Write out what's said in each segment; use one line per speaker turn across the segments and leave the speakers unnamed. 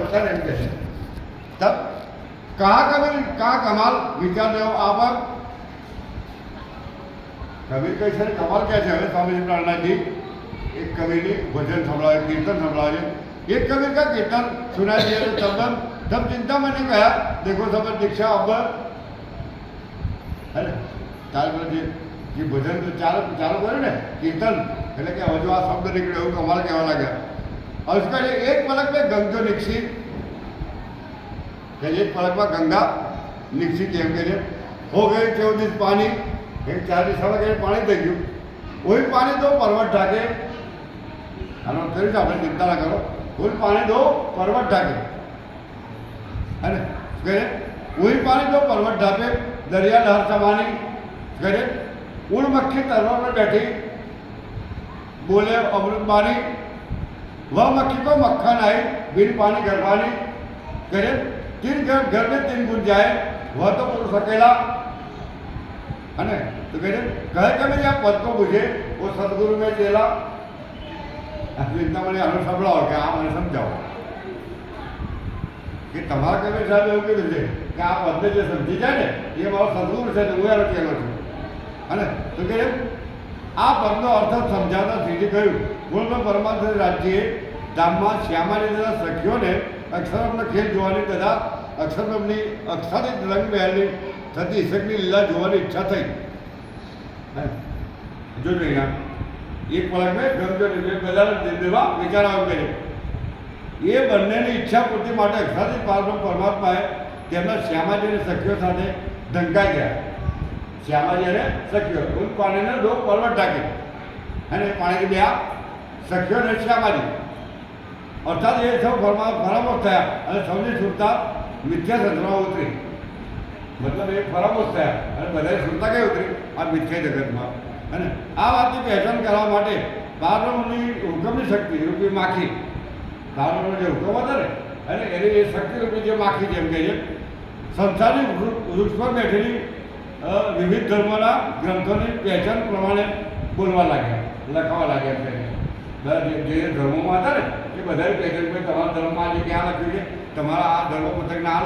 बता रहे कैसे तब कहाँ कमाल विचार रहे हो आप कबीर कैसे कमाल क्या है स्वामी जी प्रेरणा जी एक कवि ने भजन संभळावे कीर्तन संभळावे एक कबीर का कीर्तन सुनाई दिया तब चिंता मैंने कहा देखो सब दीक्षा अब है त्यार जी भजन तो चालू करे ने कीर्तन એટલે કે હવે જો આ શબ્દ નીકળ્યો એવું કમાલ કહેવા લાગ્યા और उसका एक पलक में गंगो निकसी एक पलक में गंगा निकसी केम के हो गई 14 दिन पानी एक 4 दिशा में पानी दे गયું वही पानी दो पर्वत ढाके આનો કરી આપણે ચિંતા ના કરો वही पानी दो पर्वत ढाके है ना करे वही पानी दो पर्वत ढाके दरिया लहर समानी करे उड़ मक्खी तरवा में बैठी बोले अमृत पानी वह मक्खी को मक्खन आई बिन पानी गरबानी करे तीन घर में 3 गुण जाए वह तो पुरुष अकेला है ना तो कहे मेरे आप पद को बुझे वो सदगुरु में चेला चिंता मैंने आनो संभळाओ कि आप मैंने समझाओ कि तमारा कबीर साहब એવું કીધું છે કે આ પદને જે સમજી જાય ને એ મારો સદગુરુ છે હું એનો ચેલો છું અને તો કે આ પદનો અર્થ સમજાવતા શ્રીજી કહ્યું બોલો પરમાત્મા રાજ્યે ધામમાં શ્યામાની સખીઓને અક્ષરબ્રહ્મનો ખેલ જોવાની તથા અક્ષરબ્રહ્મની અક્ષરિત રંગ મહેલની થતી ઈશકની લીલા જોવાની ઈચ્છા થઈ જોજો અહીંયા એક પલક મેં ગમજો બધા દેવા વિચાર આવ્યો કરે એ બંનેની ઈચ્છા પૂર્તિ માટે અક્ષરિત પારબ્રહ્મ પરમાત્માએ તેમના શ્યામાજીની સખીઓ સાથે ઢંકાઈ ગયા श्यामाजी ने सखियो उन पानी ने 2 पर्वत ढाके है पानी के ब्या सखियो ने श्यामाजी अर्थात ये सब फरामोश थया અને સૌની સુરતા મિથ્યા સંતમાં ઉતરી मतलब एक फरामोश થયા અને બધાએ સુરતા કઈ ઉતરી આ મિથ્યા જગતમાં અને આ વાતની પહેચાન કરવા માટે પારબ્રહ્મની હુકમની શક્તિ રૂપી માખી પારબ્રહ્મનો જે હુકમ હતો ને અને એની એ શક્તિ રૂપી જે માખી જેમ કહે છે સંસારની વૃક્ષ પર બેઠેલી વિવિધ ધર્મોના ગ્રંથોની પહેચાન પ્રમાણે બોલવા લાગ્યા લખવા લાગ્યા છે જે ધર્મોમાં હતા ને એ બધાની પહેચાન પર તમારા ધર્મમાં આજે ક્યાં લખ્યું છે તમારા આ ધર્મ પુસ્તકને આ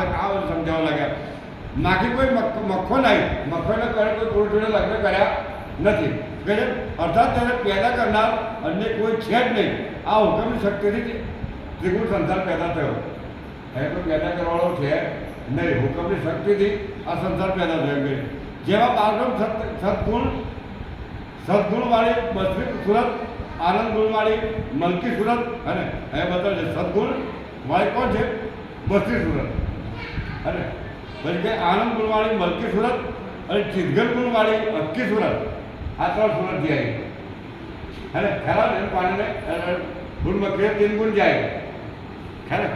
સમજાવવા લાગ્યા નાખી કોઈ મખ્ખો નહીં મખ્ખોને કરે કોઈ પુરુષ જોડે લગ્ન કર્યા નથી કે અર્થાત તેને પેદા કરનાર અન્ય કોઈ છે જ નહીં આ હુકમની શક્તિથી ત્રિગુણ સંસાર પેદા થયો એ કોઈ પેદા કરવાળો છે નહીં હુકમની શક્તિથી આ સંસાર પેદા થયો જેવા પારબ્રહ્મ સદગુણવાળી બસરી સુરત આનંદ ગુણવાળી મલકી સુરત અને એ બતાવે છે સદગુણવાળી કોણ છે બસરી સુરત અને પછી કે આનંદ ગુણવાળી મલકી સુરત અને ચિદગલ ગુણવાળી અક્કી સુરત આ 3 સુરતથી આવી અને ખરા ને પાણીને ગુણમક્રિય 3 ગુણ જાય ખરે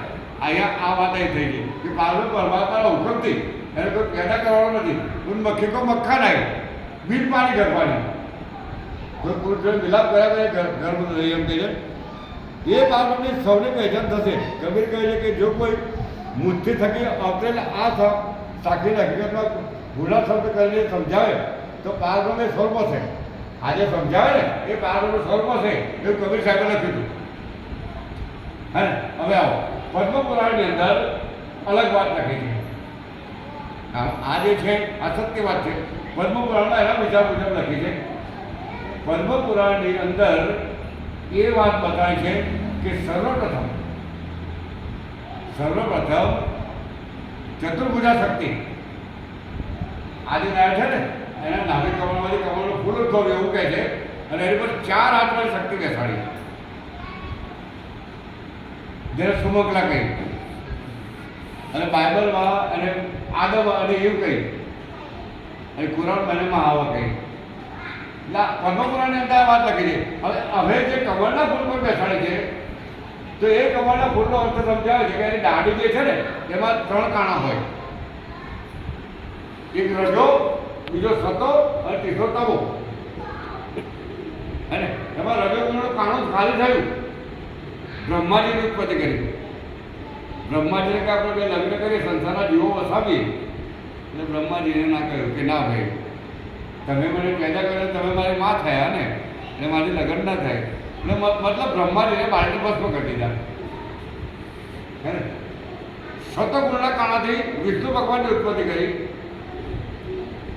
અહીંયા આ વાત અહીં થઈ ગઈ કે પારબ્રહ્મ પરમાત્માના હુકમથી એને કોઈ પેદા કરવાનો નથી ઉન મક્ખી કો મક્ખા નહીં બિન પાણી ગરબાની કોઈ પુરુષ મિલાપ કર્યા કરે ગર્ભ નહીં એમ કહે છે એ પારબ્રહ્મની સૌની પહેચાન થશે કબીર કહે છે કે જો કોઈ મુઠ્ઠી થકી અવતરેલ આ સાખીને હકીકતમાં ભૂલા શબ્દ કરીને સમજાવે તો પારબ્રહ્મ એ સ્વરૂપ છે આજે સમજાવે ને એ પારબ્રહ્મ સ્વરૂપ છે એવું કબીર સાહેબે લખ્યું હતું હે ને હવે આવો પદ્મપુરાણની અંદર અલગ વાત લખી છે આ જે છે આ સત્ય વાત છે પદ્મપુરાણમાં એના વિચાર મુજબ લખી છે પદ્મપુરાણની અંદર એ વાત બતાવે છે કે સર્વપ્રથમ ચતુર્ભુજા શક્તિ આજે નાય છે ને એના નાભી કમળમાંથી કમળનો ફૂલ ઉદ્ભવ એવું કહે છે અને એની પર 4 હાથવાળી શક્તિ બેસાડી જેને સુમકલા કહી અને બાઇબલમાં અને આદમ અને એવું કહી અને કુરાનમાં એને મહાવા કહી એટલે પદ્મપુરાણની અંદર વાત લખી છે હવે જે કમળના ફૂલ પર બેસાડે છે તો એ કમળના ફૂલનો અર્થ સમજાવે છે કે એની દાઢી જે છે ને એમાં 3 કાણા હોય એક રજો બીજો સતો અને ત્રીજો તવો અને એમાં રજો ગુણનું કાણું ખાલી થયું બ્રહ્માજીની ઉત્પત્તિ કરી બ્રહ્માજીને કે આપણે લગ્ન કરીએ સંસારના જીવો વસાવીએ એટલે બ્રહ્માજીને ના કહ્યું કે ના ભાઈ તમે મને પેદા કર્યો તમે મારી માં થયા ને એટલે મારી લગ્ન ના થાય એટલે મતલબ બ્રહ્માજીને બાળને ભસ્મ કરી દીધા હે ને સતોગુણના કારણથી વિષ્ણુ ભગવાનની ઉત્પત્તિ કરી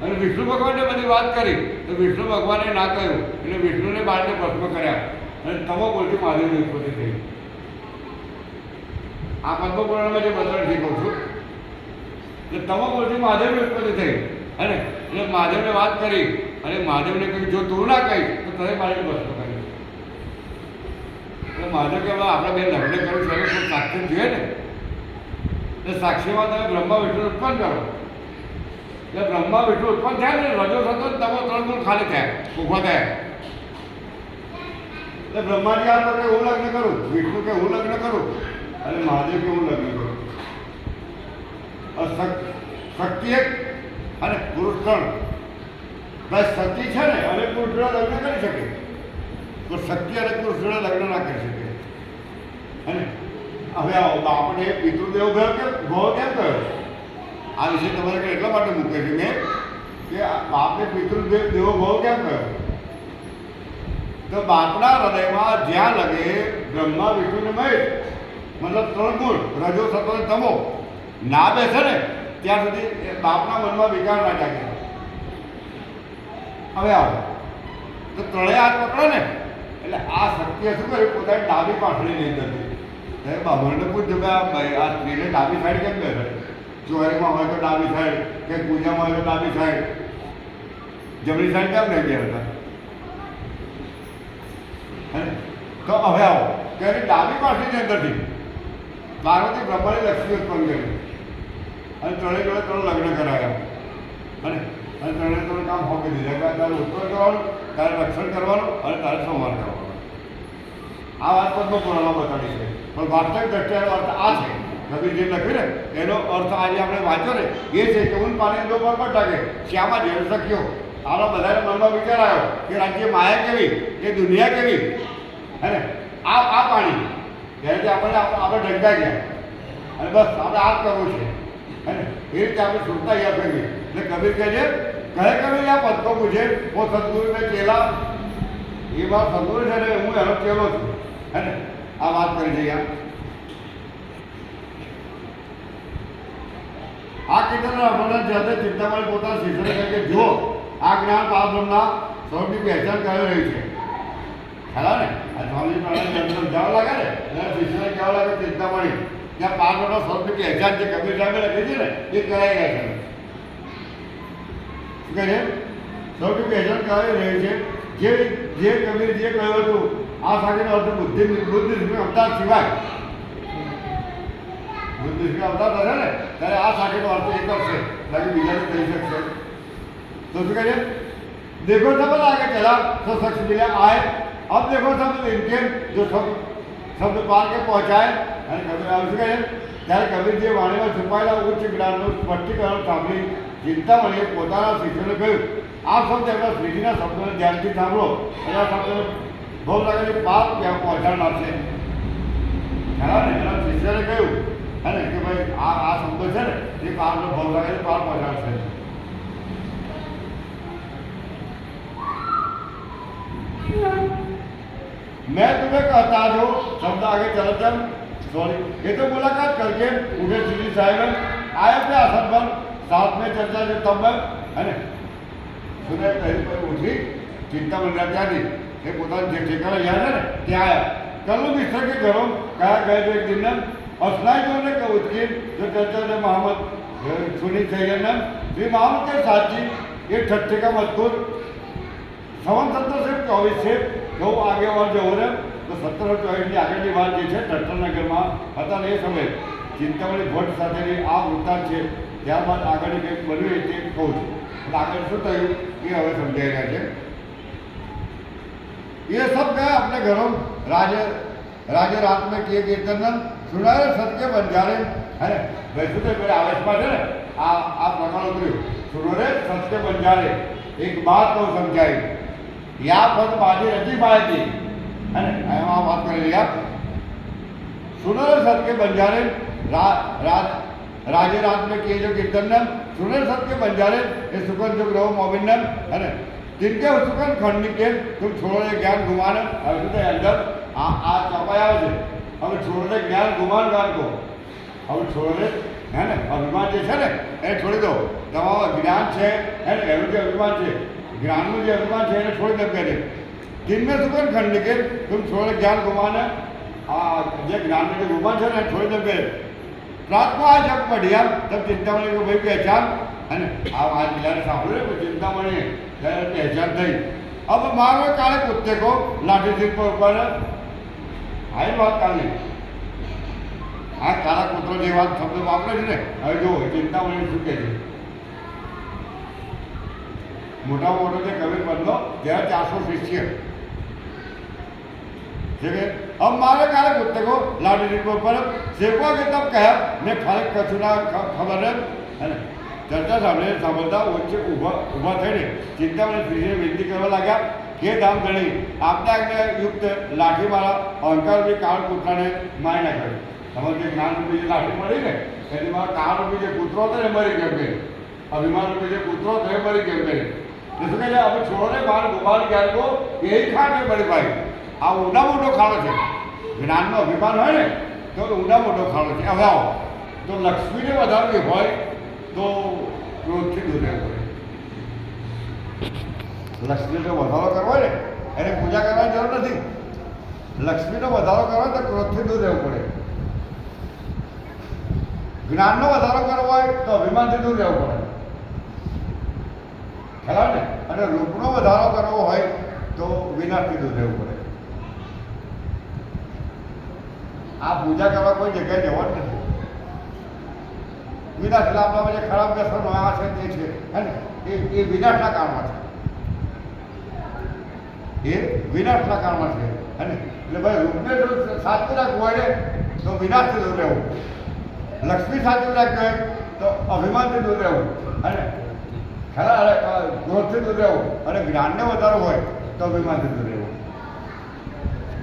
અને વિષ્ણુ ભગવાનને બધી વાત કરી તો વિષ્ણુ ભગવાને ના કહ્યું એટલે વિષ્ણુને બાળને ભસ્મ કર્યા અને તમો બોલથી મહાદેવની ઉત્પત્તિ થઈ. આ પદ્મપુરાણમાં જે બધાને શીખું છું એટલે તમો બોલથી મહાદેવની ઉત્પત્તિ થઈ અને એટલે મહાદેવને વાત કરી અને મહાદેવને કહ્યું જો તું ના કહીશ તો તને બાળને ભસ્મ કરી. એટલે મહાદેવ કે આપણે બે લગ્ન કર્યું છે કોઈ સાક્ષી જોઈએ ને એટલે સાક્ષીમાં તમે બ્રહ્મા વિષ્ણુ ઉત્પન્ન કરો એટલે બ્રહ્મા વિષ્ણુ ઉત્પન્ન થયા ને રજો થતો તમો 3 ગુણ ખાલી થયા ઊભા થયા. એટલે બ્રહ્માજી આ કે હું લગ્ન કરું, વિષ્ણુ કે હું લગ્ન કરું અને મહાદેવ કે હું લગ્ન કરું. શક્તિ એક અને પુરુષ 3 બસ શક્તિ છે ને અને પુરુષ જોડે લગ્ન કરી શકે તો શક્તિ અને પુરુષ જોડે લગ્ન ના કરી શકે. અને હવે આવો આપણે પિતૃદેવ ભાવ કેમ કહ્યો આ વિશે તમારે એટલા માટે મૂકે છે મેં કે બાપને પિતૃદેવ દેવો ભાવ કેમ કહ્યો તો બાપના હૃદયમાં જ્યાં લગે બ્રહ્મા વિષ્ણુ ને મહેશ મતલબ 3 ગુણ રજો સતો ને તમો ના બેસે ને ત્યાં સુધી બાપના મનમાં વિકાર ના જાગે. હવે આવો તો 3 હાથ પકડો ને એટલે આ શક્તિએ શું કર્યું પોતાની ડાબી પાછળની અંદરથી બાબરને પૂછજો કે આ સ્ત્રીને ડાબી સાઈડ કેમ બેસે ચોરીમાં હોય તો ડાબી સાઈડ કે પૂજામાં હોય તો ડાબી સાઈડ જમણી સાઈડ કેમ નહીં બેસતા. તો હવે આવો કે એની ડાબી પાછળની અંદરથી પાર્વતી બ્રહ્માની લક્ષ્મી ઉત્પન્ન કરી અને 3 જોડે 3 લગ્ન કરાવ્યા અને 3 કામ સોંપી દીધા કે તારે ઉત્પન્ન કરવાનું, તારે રક્ષણ કરવાનું અને તારે સંહાર કરવાનો. આ વાત પદ્મપુરાણમાં બતાવી છે પણ વાસ્તવિક દ્રષ્ટિએ અર્થ આ છે કબીર જે લખ્યું ને એનો અર્થ આજે આપણે વાંચ્યો ને એ છે કે હું પાણી દો પર ટાકે શ્યામાં જેલ શક્યો. આનો બધાને મનમાં વિચાર આવ્યો કે રાજ્ય માયા કેવી એ દુનિયા કેવી હે ને આ પાણી ત્યારે આપણે ઢંકાઈ ગયા અને બસ આપણે આ જ કરવું છે હે ને એ રીતે આપણે સુરતા યાદ કરીએ એટલે કબીર કહે છે કહે કબીર આ પદ કો પૂછે वो सदगुरु ने चेला એ વાત સદગુરુ છે ને હું એનો ચેલો છું હે ને આ વાત કરી છે યાર. આ કીર્તનના અભિનંદન સાથે ચિંતામણી પોતાના શિષ્યને કહે કે જો આ જ્ઞાન પારબ્રહ્મના સ્વરૂપની પહેચાન કરી રહી છે ખ્યાલ ને આ સ્વામી પ્રાણ સમજાવવા લાગે ને એના શિષ્યને કહેવા લાગે ચિંતામણી ત્યાં પારબ્રહ્મના સ્વરૂપની પહેચાન જે કબીર સાહેબે લખી છે ને એ કરાઈ રહ્યા છે. શું કહે છે સ્વરૂપની પહેચાન કરાવી રહી છે જે કબીરજીએ કહ્યું હતું આ સાગરનો અર્થ બુદ્ધિ અવતાર સિવાય બુદ્ધિ અવતાર થશે ને ત્યારે આ સાગરનો અર્થ એક જ છે બાકી બીજાને થઈ શકશે. तो શું કહે देखो सब आगे चला तो शख्स मिला आए अब देखो सब इनके जो शब्द पाल के पहुँचाए અને કબીર શું કહે ત્યારે કબીરજીએ વાણીમાં છુપાયેલા ઉચ્ચ જ્ઞાનનું સ્પષ્ટીકરણ સાંભળી ચિંતામણીએ પોતાના શિષ્યોને કહ્યું આ શબ્દ એમના શ્રીજીના શબ્દોને ધ્યાનથી સાંભળો અને આ શબ્દોને બહુ લાગે પાર ત્યાં પહોંચાડનાર છે. ખરા ને એના શિષ્યને કહ્યું હે ને કે ભાઈ આ શબ્દો છે ને એ પારનો બહુ લાગે પાર પહોંચાડશે. मैं तुम्हें कहता जो शब्द आगे चला चल सॉरी ये तो मुलाकात करके उठे श्री साहेब आए थे आसन पर साथ में चर्चा जो तब है ना सुने कहीं पर उठी चिंता बन रहा क्या थी ये पोता जे ठेकाना याद है ना क्या आया कल मिस्टर के घरों कहा गए तो एक दिन असनाई जो ने उसकी जो चर्चा ने मोहम्मद सुनी चाहिए ना श्री मोहम्मद के साथी ये ठट्ठे का मजकूर 1724 से जो आगे और जो हो रहे तो 1724 की आगे की बात है टट्टरनगर में હતા ને એ સમયે ચિંતામણી ભટ્ટ સાથેની આ વૃત્તાંત છે. ત્યારબાદ આગળની કંઈક બન્યું એ તે કહું છું એટલે આગળ શું થયું એ હવે સમજાઈ રહ્યા છે. ये सब गए अपने घरों राजे रात में किए कीर्तन सुनाए सत्य बंजारे है वैसे तो मेरे आवेश में है आ प्रकार उतर्યું सुनो रे सत्य बंजारे एक बात को समझाई या पद बाजी रची पाएगी है ना एम बात करें आप सुनो रे सत्य बंजारे राजे रात में किए जो कीर्तन सुनो रे सत्य बंजारे ये सुकन जो ग्रह मोबिन है ना जिनके सुकन खंड के तुम छोड़ो ज्ञान गुमान अब अंदर आ चौपाया अब छोड़ने ज्ञान गुमान गान को હવે છોડે હે ને અભિમાન જે છે ને એને છોડી દો. તમારું જ્ઞાન છે હે ને એનું જે અભિમાન છે, જ્ઞાનનું જે અભિમાન છે એને છોડી દો. કહે जिनमें सुकर खंड के तुम छोड़े ज्ञान गुमाने જે જ્ઞાનનું જે ગુમાન છે ને છોડી દો. કે પ્રાર્થના આ જબ પઢિયા તબ ચિંતામણી को भाई पहचान है ना. आज જ્યારે સાંભળ્યું તો ચિંતામણી ત્યારે પહેચાન થઈ. अब मारो काले कुत्ते को लाठी सिर पर ऊपर आई बात काली આ કાળા કૂતરો જે વાત શબ્દ વાપરે છે ને હવે જો ચિંતામણી શું કહે છે. મોટા મોટો જે કવિ બનલો ત્યારે 400 શિષ્ય ठीक है. अब मारे काले कुत्ते को लाठी सिर पर ऊपर सेवा के तब कहा मैं खाली कछुना खबर है ने चर्चा સાંભળતા વચ્ચે ઊભા થઈને ચિંતામણી શ્રીજીને વિનંતી કરવા લાગ્યા કે ધામ ગણી આપના યુક્ત લાઠીવાળા અહંકારરૂપી કાળ કૂતરાને મારી નાખ્યો. તમારે જે જ્ઞાનરૂપી જે લાઠી મળી ને એની મારા કાળરૂપી જે કૂતરો હતો ને મરી ગયો. કે અભિમાનરૂપી જે કૂતરો હતો એ મરી ગયો. કે શું કહે છે હવે છોડો ને બહાર ગુમાર ગયા તો એ ખાટે મળી ભાઈ. આ ઊંડા મોટો ખાડો છે. જ્ઞાનનો અભિમાન હોય ને તો ઊંડા મોટો ખાડો છે. હવે આવો તો લક્ષ્મીને વધારવી હોય તો ક્રોધથી દૂર રહેવું પડે. લક્ષ્મીનો વધારો કરવો હોય ને એને પૂજા કરવાની જરૂર નથી. લક્ષ્મીનો વધારો કરવો હોય તો ક્રોધથી દૂર રહેવું પડે. જ્ઞાનનો વધારો કરવો હોય તો અભિમાનથી દૂર રહેવું પડે. ખ્યાલ ને. અને રૂપનો વધારો કરવો હોય તો વિનાશથી દૂર રહેવું પડે. આ પૂજા કરવા કોઈ જગ્યાએ જવા જ નથી. વિનાશ એટલે આપણા જે ખરાબ વ્યસનો આ છે તે છે હે ને એ વિનાશના કાળમાં છે. એ વિનાશના કાળમાં છે હે ને. એટલે ભાઈ રૂપને જો સાચું રાખવું હોય ને તો વિનાશથી દૂર રહેવું. લક્ષ્મી સાચું રાખવું હોય તો અભિમાનથી દૂર રહેવું હે ને. ખરા ક્રોધથી દૂર રહેવું. અને જ્ઞાનને વધારો હોય તો અભિમાનથી દૂર રહેવું.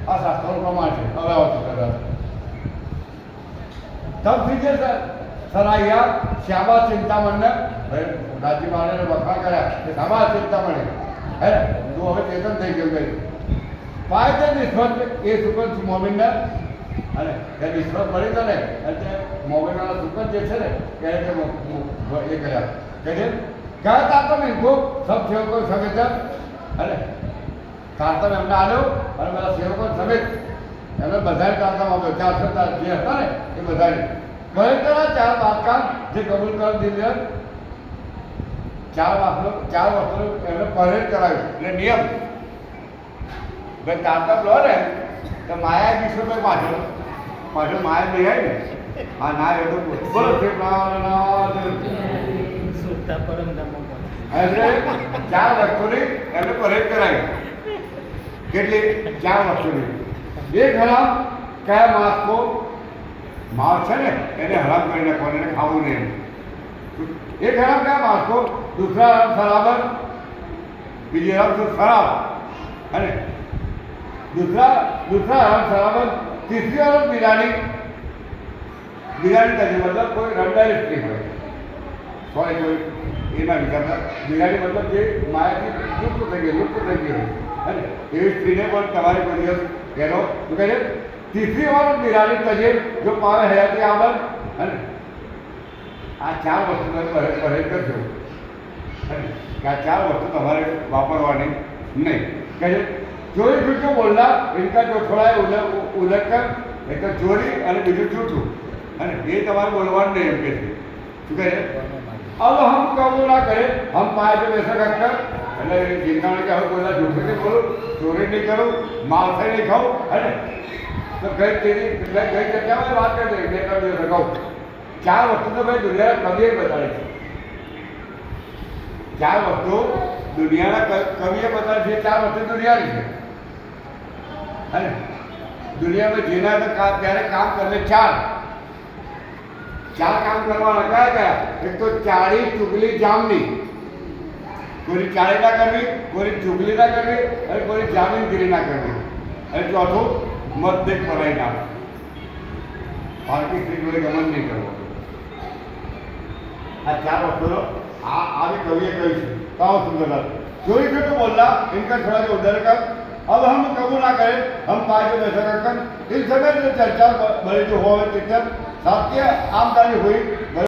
આ શાસ્ત્રોનું પ્રમાણ છે. હવે આવતું કરવા તબ બીજે સરાયા શ્યામા ચિંતામણને રાજી મહારાજને વખાણ કર્યા કે શ્યામા ચિંતામણી હે ને તું હવે ચેતન થઈ ગયું. ગઈ પાય તે નિષ્ફળ એ સુકન મોમિનને અને એ નિષ્ફળ પડી તો ને એટલે મોમિનવાળા સુકન જે છે ને ત્યારે એ કર્યા કે છે કયા તાતમ ઇनको સબ સેવકો સમેત અને તાતમ એમને આવ્યો અને બધા સેવકો સમેત એમને બધાને તાતમ આપ્યો. 400 જે હતા ને એ બધાને ભયંકર 4 વાક્યાંત જે કબૂલ કરી દીધે 4 વસ્તુ એમને પરેડ કરાવ્યું. એટલે નિયમ ભાઈ તાતમ લો ને તો માયા 20 રૂપિયા પાછળ માયા દેખાય ને હા ના એ તો બોલો એટલે 4 વસ્તુની એમને પરેડ કરાવી. કેટલી 4 વસ્તુની. એક હરામ કયા માસકો मांस है ने એને હરામ કરી નાખવાનું, એને ખાવું નહીં. એક હરામ કયા માસ को दूसरा हराम शराबन, બીજી હરામ છે શરાબ અને दूसरा हराम शराबन, तीसरी हराम बिरयानी. बिरयानी का मतलब कोई रंडाई स्त्री હોય સોરી કોઈ એના વિચારતા બિરયાની મતલબ જે માયાથી લુપ્ત થઈ ગઈ હોય અને એવી સ્ત્રીને પણ તમારી કોઈ દિવસ કહેલો શું કહે છે. तीसरी और बिरानी तजे जो पावे हयाती आमद है आ 4 वस्तु परहेज करजो है कि आ 4 वस्तु તમારે વાપરવાની નહીં. કહે ચોરી જૂઠું બોલના ઇનકા જો થોડા ઉલ્લંઘન એક તો ચોરી અને બીજું જૂઠું અને એ તમારે બોલવાનું નહીં એમ કે છે. શું કહે છે अब हम कबूल ना करें हम पाए तो वैसा कर એટલે જીવનાને કે હવે બોલા જૂઠું નહીં બોલું, ચોરી નહીં કરું, માલસાઈ નહીં ખાઉં है तो गई चर्चा में बात कर रहे मैं कर दिया 4 वस्तु तो भाई दुनिया कविए बताई है. 4 वस्तु दुनिया कविए बताई है. 4 वस्तु दुनिया की है ना. दुनिया में जीना तो प्यारे काम करने 4 काम करवाना क्या एक तो चाड़ी चुगली जामनी. कोई चाड़ी ना करनी, कोई चुगली ना करनी और कोई जामीनगिरी ना करनी और चौथो मत देख पढ़ाई ना पार्टी स्त्री जोड़े गमन नहीं करव. आ 4 वस्तु आ कविए कही है. कहो सुंदर चोरी छूटू बोलना इनका थोड़ा जो उधर का अब हम कबूल ना करें, हम पार्टी में बैठा कर इन समय जो चर्चा बड़ी जो हो तितर साथ के आमदानी हुई